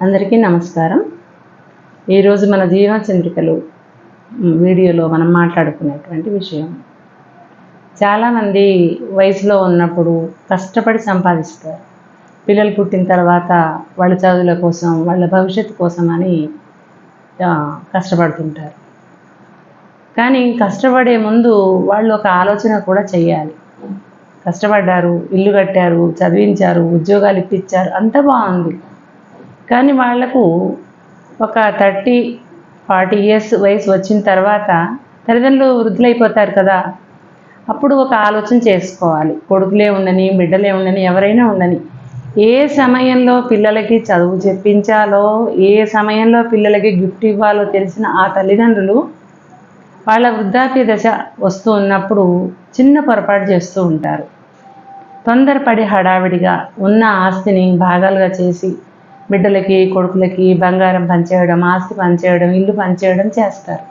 అందరికీ నమస్కారం. ఈరోజు మన జీవన చంద్రికలు వీడియోలో మనం మాట్లాడుకునేటువంటి విషయం, చాలామంది వయసులో ఉన్నప్పుడు కష్టపడి సంపాదిస్తారు. పిల్లలు పుట్టిన తర్వాత వాళ్ళ చదువుల కోసం, వాళ్ళ భవిష్యత్తు కోసం అని కష్టపడుతుంటారు. కానీ కష్టపడే ముందు వాళ్ళు ఒక ఆలోచన కూడా చేయాలి. కష్టపడ్డారు, ఇల్లు కట్టారు, చదివించారు, ఉద్యోగాలు ఇప్పించారు, అంతా బాగుంది. కానీ వాళ్లకు ఒక 30-40 ఇయర్స్ వయసు వచ్చిన తర్వాత తల్లిదండ్రులు వృద్ధులైపోతారు కదా. అప్పుడు ఒక ఆలోచన చేసుకోవాలి. కొడుకులే ఉండని, బిడ్డలే ఉండని, ఎవరైనా ఉండని, ఏ సమయంలో పిల్లలకి చదువు చెప్పించాలో, ఏ సమయంలో పిల్లలకి గిఫ్ట్ ఇవ్వాలో తెలిసిన ఆ తల్లిదండ్రులు వాళ్ళ వృద్ధాప్య దశ వస్తూ ఉన్నప్పుడు చిన్న పొరపాటు చేస్తూ ఉంటారు. తొందరపడి హడావిడిగా ఉన్న ఆస్తిని భాగాలుగా చేసి బిడ్డలకి, కొడుకులకి బంగారం పంచేయడం, ఆస్తి పంచేయడం, ఇల్లు పంచేయడం చేస్తారు.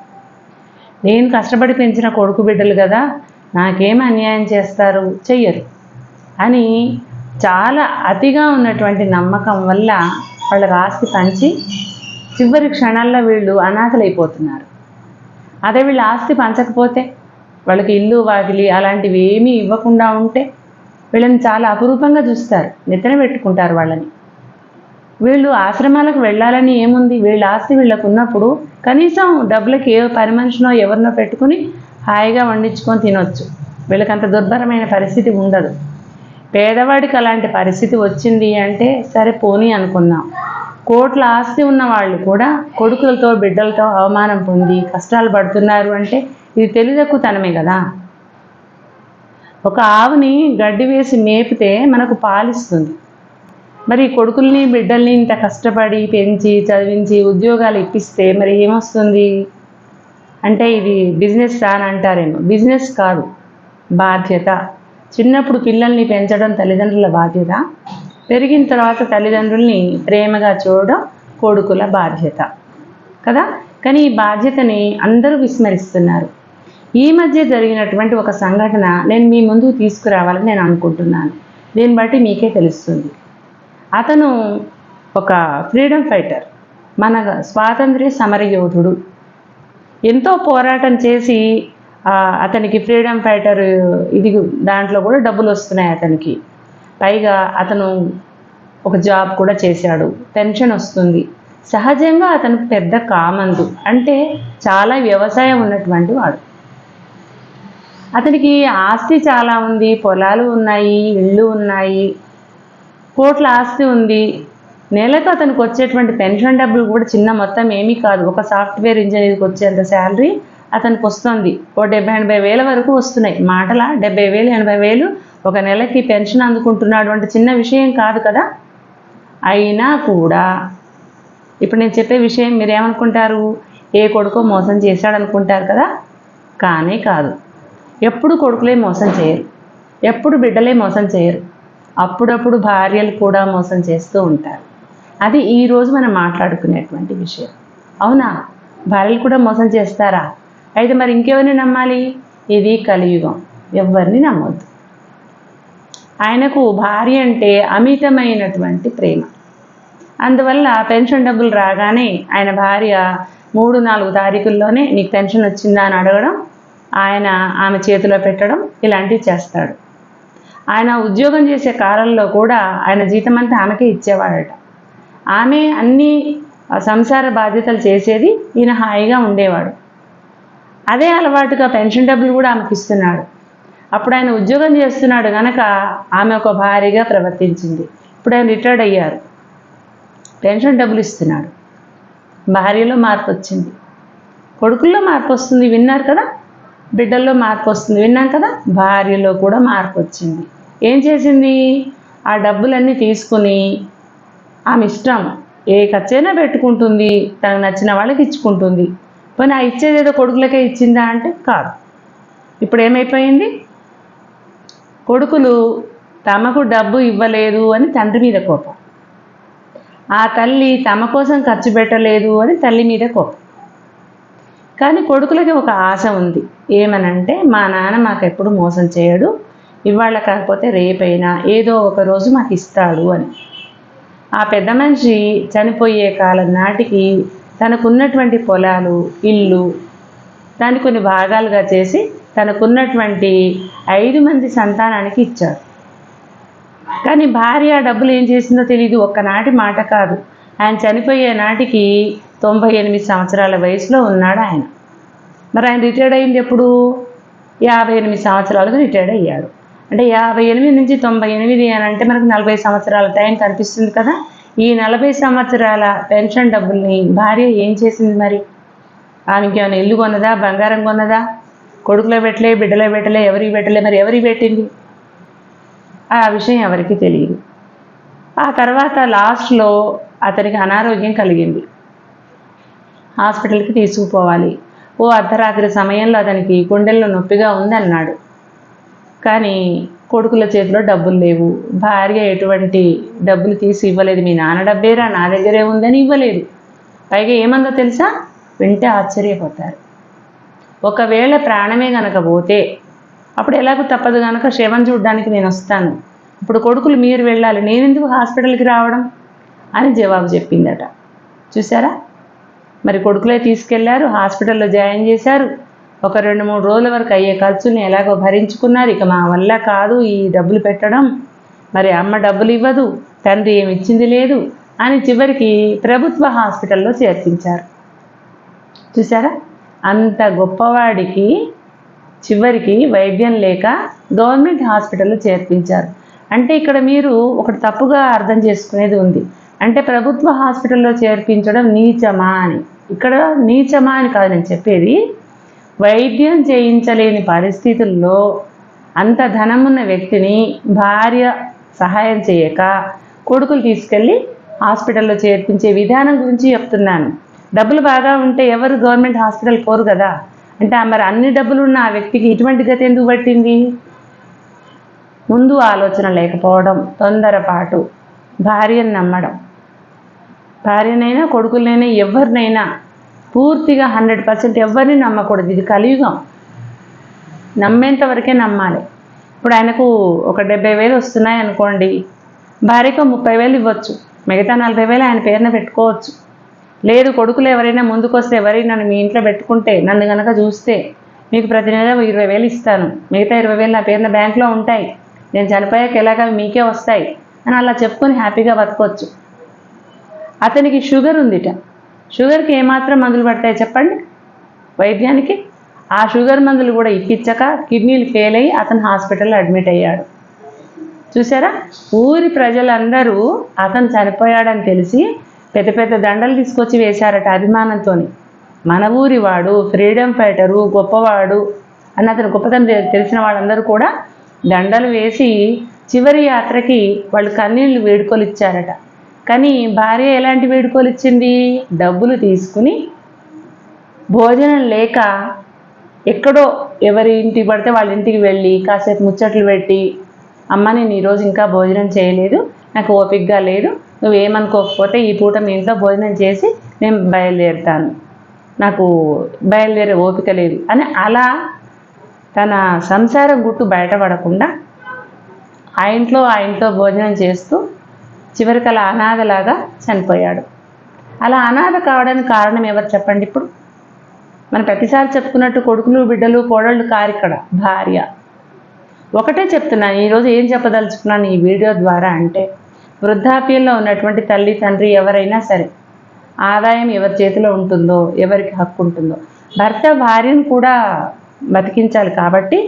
నేను కష్టపడి పెంచిన కొడుకు బిడ్డలు కదా, నాకేం అన్యాయం చేస్తారు, చెయ్యరు అని చాలా అతిగా ఉన్నటువంటి నమ్మకం వల్ల వాళ్ళకి ఆస్తి పంచి చివరి క్షణాల్లో వీళ్ళు అనాథలైపోతున్నారు. అదే వీళ్ళు ఆస్తి పంచకపోతే, వాళ్ళకి ఇల్లు వాకిలి అలాంటివి ఏమీ ఇవ్వకుండా ఉంటే వీళ్ళని చాలా అపురూపంగా చూస్తారు, నెత్తిన పెట్టుకుంటారు వాళ్ళని. వీళ్ళు ఆశ్రమాలకు వెళ్ళాలని ఏముంది, వీళ్ళ ఆస్తి వీళ్ళకు ఉన్నప్పుడు కనీసం డబ్బులకి ఏ పని మనిషినో ఎవరినో పెట్టుకుని హాయిగా వండించుకొని తినొచ్చు. వీళ్ళకంత దుర్భరమైన పరిస్థితి ఉండదు. పేదవాడికి అలాంటి పరిస్థితి వచ్చింది అంటే సరే పోనీ అనుకుందాం. కోట్ల ఆస్తి ఉన్న వాళ్ళు కూడా కొడుకులతో బిడ్డలతో అవమానం పొంది కష్టాలు పడుతున్నారు అంటే ఇది తెలివితక్కువతనమే కదా. ఒక ఆవుని గడ్డి వేసి మేపితే మనకు పాలిస్తుంది. మరి కొడుకుల్ని బిడ్డల్ని ఇంత కష్టపడి పెంచి చదివించి ఉద్యోగాలు ఇప్పిస్తే మరి ఏమొస్తుంది అంటే ఇది బిజినెస్ అని అంటారేమో. బిజినెస్ కాదు, బాధ్యత. చిన్నప్పుడు పిల్లల్ని పెంచడం తల్లిదండ్రుల బాధ్యత, పెరిగిన తర్వాత తల్లిదండ్రుల్ని ప్రేమగా చూడడం కొడుకుల బాధ్యత కదా. కానీ ఈ బాధ్యతని అందరూ విస్మరిస్తున్నారు. ఈ మధ్య జరిగినటువంటి ఒక సంఘటన నేను మీ ముందుకు తీసుకురావాలని నేను అనుకుంటున్నాను. దీన్ని బట్టి మీకే తెలుస్తుంది. అతను ఒక ఫ్రీడమ్ ఫైటర్, మన స్వాతంత్ర్య సమరయోధుడు. ఎంతో పోరాటం చేసి అతనికి ఫ్రీడమ్ ఫైటర్ ఇది దాంట్లో కూడా డబ్బులు వస్తున్నాయి అతనికి. పైగా అతను ఒక జాబ్ కూడా చేశాడు, పెన్షన్ వస్తుంది. సహజంగా అతను పెద్ద కామందు, అంటే చాలా వ్యవసాయం ఉన్నటువంటి వాడు. అతనికి ఆస్తి చాలా ఉంది, పొలాలు ఉన్నాయి, ఇళ్ళు ఉన్నాయి, కోట్ల ఆస్తి ఉంది. నెలకు అతనికి వచ్చేటువంటి పెన్షన్ డబ్బులు కూడా చిన్న మొత్తం ఏమీ కాదు. ఒక సాఫ్ట్వేర్ ఇంజనీర్కి వచ్చేంత శాలరీ అతనికి వస్తుంది. 70-80 వేల వరకు వస్తున్నాయి. మాటల 70,000 80,000 ఒక నెలకి పెన్షన్ అందుకుంటున్నాడు అంటే చిన్న విషయం కాదు కదా. అయినా కూడా ఇప్పుడు నేను చెప్పే విషయం మీరేమనుకుంటారు, ఏ కొడుకో మోసం చేశాడు అనుకుంటారు కదా. కానీ కాదు. ఎప్పుడు కొడుకులే మోసం చేయరు, ఎప్పుడు బిడ్డలే మోసం చేయరు. అప్పుడప్పుడు భార్యలు కూడా మోసం చేస్తూ ఉంటారు. అది ఈరోజు మనం మాట్లాడుకునేటువంటి విషయం. అవునా, భార్యలు కూడా మోసం చేస్తారా? అయితే మరి ఇంకెవరిని నమ్మాలి? ఇది కలియుగం, ఎవరిని నమ్మొద్దు. ఆయనకు భార్య అంటే అమితమైనటువంటి ప్రేమ. అందువల్ల పెన్షన్ డబ్బులు రాగానే ఆయన భార్య 3-4 తారీఖుల్లోనే నీకు పెన్షన్ వచ్చిందా అని అడగడం, ఆయన ఆమె చేతిలో పెట్టడం, ఇలాంటివి చేస్తాడు. ఆయన ఉద్యోగం చేసే కాలంలో కూడా ఆయన జీతం అంతా ఆమెకే ఇచ్చేవాడట. ఆమె అన్ని సంసార బాధ్యతలు చేసేది, ఈయన హాయిగా ఉండేవాడు. అదే అలవాటుగా పెన్షన్ డబ్బులు కూడా ఆమెకి ఇస్తున్నాడు. అప్పుడు ఆయన ఉద్యోగం చేస్తున్నాడు కనుక ఆమె ఒక భార్యగా ప్రవర్తించింది. ఇప్పుడు ఆయన రిటైర్డ్ అయ్యారు, పెన్షన్ డబ్బులు ఇస్తున్నాడు. భార్యలో మార్పు వచ్చింది, కొడుకుల్లో మార్పు వస్తుంది, విన్నారు కదా. బిడ్డల్లో మార్పు వస్తుంది, విన్నాం కదా. భార్యలో కూడా మార్పు వచ్చింది. ఏం చేసింది? ఆ డబ్బులన్నీ తీసుకుని ఆమె ఇష్టం ఏ ఖర్చైనా పెట్టుకుంటుంది, తనకు నచ్చిన వాళ్ళకి ఇచ్చుకుంటుంది. పోనీ ఆ ఇచ్చేదేదో కొడుకులకే ఇచ్చిందా అంటే కాదు. ఇప్పుడు ఏమైపోయింది, కొడుకులు తమకు డబ్బు ఇవ్వలేదు అని తండ్రి మీద కోపం, ఆ తల్లి తమ కోసం ఖర్చు పెట్టలేదు అని తల్లి మీద కోపం. కానీ కొడుకులకి ఒక ఆశ ఉంది, ఏమనంటే మా నాన్న మాకెప్పుడు మోసం చేయడు, ఇవాళ కాకపోతే రేపైనా ఏదో ఒక రోజు మాకు ఇస్తాడు అని. ఆ పెద్ద మనిషి చనిపోయే కాలం నాటికి తనకున్నటువంటి పొలాలు, ఇల్లు దాన్ని కొన్ని భాగాలుగా చేసి తనకున్నటువంటి 5 మంది సంతానానికి ఇచ్చారు. కానీ భార్య డబ్బులు ఏం చేసిందో తెలియదు. ఒక్కనాటి మాట కాదు. ఆయన చనిపోయే నాటికి 98 సంవత్సరాల వయసులో ఉన్నాడు ఆయన. మరి ఆయన రిటైర్డ్ అయింది ఎప్పుడు? 58 సంవత్సరాలకు రిటైర్డ్ అయ్యాడు. అంటే 58 నుంచి 98 అని అంటే మనకు 40 సంవత్సరాల టైం కనిపిస్తుంది కదా. ఈ 40 సంవత్సరాల పెన్షన్ డబ్బుల్ని భార్య ఏం చేసింది మరి? ఆమెకి ఏమైనా ఇల్లు కొన్నదా, బంగారం కొన్నదా? కొడుకులో పెట్టలే, బిడ్డలో పెట్టలే, ఎవరికి పెట్టలే. మరి ఎవరికి పెట్టింది? ఆ విషయం ఎవరికి తెలియదు. ఆ తర్వాత లాస్ట్లో అతనికి అనారోగ్యం కలిగింది. హాస్పిటల్కి తీసుకుపోవాలి. ఓ అర్ధరాత్రి సమయంలో అతనికి గుండెల్లో నొప్పిగా ఉందన్నాడు. కానీ కొడుకుల చేతిలో డబ్బులు లేవు. భార్య ఎటువంటి డబ్బులు తీసి ఇవ్వలేదు. మీ నాన్న డబ్బేరా, నా దగ్గరే ఉందని ఇవ్వలేదు. పైగా ఏమందో తెలుసా? వింటే ఆశ్చర్యపోతారు. ఒకవేళ ప్రాణమే గనక పోతే అప్పుడు ఎలాగో తప్పదు కనుక శవం చూడడానికి నేను వస్తాను, ఇప్పుడు కొడుకులు మీరు వెళ్ళాలి, నేనెందుకు హాస్పిటల్కి రావడం అని జవాబు చెప్పిందట. చూసారా? మరి కొడుకులే తీసుకెళ్లారు, హాస్పిటల్లో జాయిన్ చేశారు. ఒక 2-3 రోజుల వరకు అయ్యే ఖర్చుని ఎలాగో భరించుకున్నారు. ఇక మా వల్ల కాదు ఈ డబ్బులు పెట్టడం, మరి అమ్మ డబ్బులు ఇవ్వదు, తండ్రి ఏమి ఇచ్చింది లేదు అని చివరికి ప్రభుత్వ హాస్పిటల్లో చేర్పించారు. చూసారా? అంత గొప్పవాడికి చివరికి వైద్యం లేక గవర్నమెంట్ హాస్పిటల్లో చేర్పించారు. అంటే ఇక్కడ మీరు ఒకటి తప్పుగా అర్థం చేసుకునేది ఉంది. అంటే ప్రభుత్వ హాస్పిటల్లో చేర్పించడం నీచమా అని. ఇక్కడ నీచమా అని కాదు నేను చెప్పేది. వైద్యం చేయించలేని పరిస్థితుల్లో అంత ధనమున్న వ్యక్తిని భార్య సహాయం చేయక కొడుకులు తీసుకెళ్ళి హాస్పిటల్లో చేర్పించే విధానం గురించి చెప్తున్నాను. డబ్బులు బాగా ఉంటే ఎవరు గవర్నమెంట్ హాస్పిటల్ పోరు కదా. అంటే మరి అన్ని డబ్బులు ఉన్న ఆ వ్యక్తికి ఇటువంటి గతి ఎందుకు పట్టింది? ముందు ఆలోచన లేకపోవడం, తొందరపాటు, భార్యను నమ్మడం. భార్యనైనా కొడుకులనైనా ఎవరినైనా పూర్తిగా 100% ఎవరిని నమ్మకూడదు. ఇది కలియుగం. నమ్మేంత వరకే నమ్మాలి. ఇప్పుడు ఆయనకు ఒక 70,000 వస్తున్నాయి అనుకోండి, భార్యకు 30,000 ఇవ్వచ్చు, మిగతా 40,000 ఆయన పేరున పెట్టుకోవచ్చు. లేదు కొడుకులు ఎవరైనా ముందుకొస్తే, ఎవరైనా మీ ఇంట్లో పెట్టుకుంటే, నన్ను కనుక చూస్తే మీకు ప్రతి నెల 20,000 ఇస్తాను, మిగతా 20,000 నా పేరున బ్యాంకులో ఉంటాయి, నేను చనిపోయాక ఎలాగా మీకే వస్తాయి అని అలా చెప్పుకొని హ్యాపీగా బతకొచ్చు. అతనికి షుగర్ ఉందిట. షుగర్కి ఏమాత్రం మందులు పడతాయి చెప్పండి వైద్యానికి? ఆ షుగర్ మందులు కూడా ఇప్పించక కిడ్నీలు ఫెయిల్ అయ్యి అతను హాస్పిటల్లో అడ్మిట్ అయ్యాడు. చూసారా? ఊరి ప్రజలందరూ అతను చనిపోయాడని తెలిసి పెద్ద పెద్ద దండలు తీసుకొచ్చి వేశారట అభిమానంతో. మన ఊరి వాడు, ఫ్రీడమ్ ఫైటరు, గొప్పవాడు అని అతను గొప్పతనం తెలిసిన వాళ్ళందరూ కూడా దండలు వేసి చివరి యాత్రకి వాళ్ళు కన్నీళ్లు వేడుకోలు ఇచ్చారట. కానీ భార్య ఎలాంటి వేడుకోలు ఇచ్చింది? డబ్బులు తీసుకుని భోజనం లేక ఎక్కడో ఎవరి ఇంటికి పడితే వాళ్ళ ఇంటికి వెళ్ళి కాసేపు ముచ్చట్లు పెట్టి, అమ్మ నేను ఈరోజు ఇంకా భోజనం చేయలేదు, నాకు ఓపికగా లేదు, నువ్వేమనుకోకపోతే ఈ పూట మీ ఇంట్లో భోజనం చేసి నేను బయలుదేరుతాను, నాకు బయలుదేరే ఓపిక లేదు అని అలా తన సంసారం గుట్టు బయటపడకుండా ఆ ఇంట్లో భోజనం చేస్తూ చివరికి అలా అనాథలాగా చనిపోయాడు. అలా అనాథ కావడానికి కారణం ఎవరు చెప్పండి? ఇప్పుడు మనం ప్రతిసారి చెప్పుకున్నట్టు కొడుకులు, బిడ్డలు, కోడళ్ళు కారు, ఇక్కడ భార్య. ఒకటే చెప్తున్నాను ఈరోజు, ఏం చెప్పదలుచుకున్నాను ఈ వీడియో ద్వారా అంటే, వృద్ధాప్యంలో ఉన్నటువంటి తల్లి, తండ్రి ఎవరైనా సరే ఆదాయం ఎవరి చేతిలో ఉంటుందో, ఎవరికి హక్కు ఉంటుందో, భర్త భార్యను కూడా బతికించాలి కాబట్టి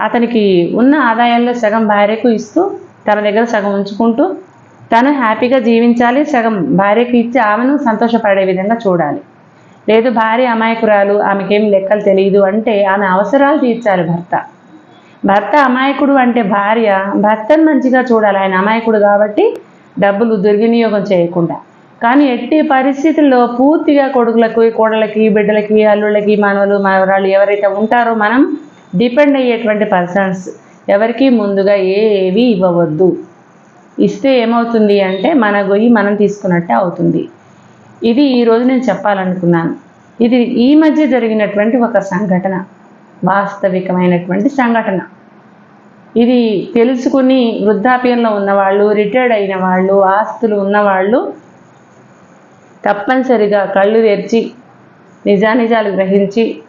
అతనికి ఉన్న ఆదాయంలో సగం భార్యకు ఇస్తూ తన దగ్గర సగం ఉంచుకుంటూ తను హ్యాపీగా జీవించాలి, సగం భార్యకి ఇచ్చి ఆమెను సంతోషపడే విధంగా చూడాలి. లేదు భార్య అమాయకురాలు, ఆమెకేం లెక్కలు తెలియదు అంటే ఆమె అవసరాలు తీర్చాలి భర్త. భర్త అమాయకుడు అంటే భార్య భర్తను మంచిగా చూడాలి, ఆయన అమాయకుడు కాబట్టి డబ్బులు దుర్వినియోగం చేయకుండా. కానీ ఎట్టి పరిస్థితుల్లో పూర్తిగా కొడుకులకి, కోడలకి, బిడ్డలకి, అల్లుళ్ళకి, మనవలు, మనవరాళ్ళు ఎవరైతే ఉంటారో మనం డిపెండ్ అయ్యేటువంటి పర్సన్స్ ఎవరికి ముందుగా ఏవి ఇవ్వవద్దు. ఇస్తే ఏమవుతుంది అంటే మన గొయ్యి మనం తీసుకున్నట్టే అవుతుంది. ఇది ఈరోజు నేను చెప్పాలనుకున్నాను. ఇది ఈ మధ్య జరిగినటువంటి ఒక సంఘటన, వాస్తవికమైనటువంటి సంఘటన. ఇది తెలుసుకుని వృద్ధాప్యంలో ఉన్నవాళ్ళు, రిటైర్డ్ అయిన వాళ్ళు, ఆస్తులు ఉన్నవాళ్ళు తప్పనిసరిగా కళ్ళు తెరిచి నిజానిజాలు గ్రహించి,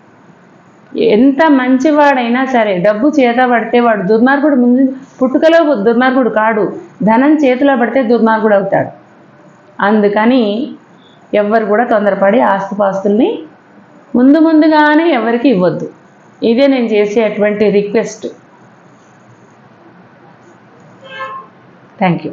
ఎంత మంచివాడైనా సరే డబ్బు చేత పడితే వాడు దుర్మార్గుడు, ముందు పుట్టుకలో దుర్మార్గుడు కాడు, ధనం చేతిలో పడితే దుర్మార్గుడు అవుతాడు. అందుకని ఎవ్వరు కూడా తొందరపడి ఆస్తుపాస్తుల్ని ముందుగానే ఎవరికి ఇవ్వద్దు. ఇదే నేను చేసేటువంటి రిక్వెస్ట్. Thank you.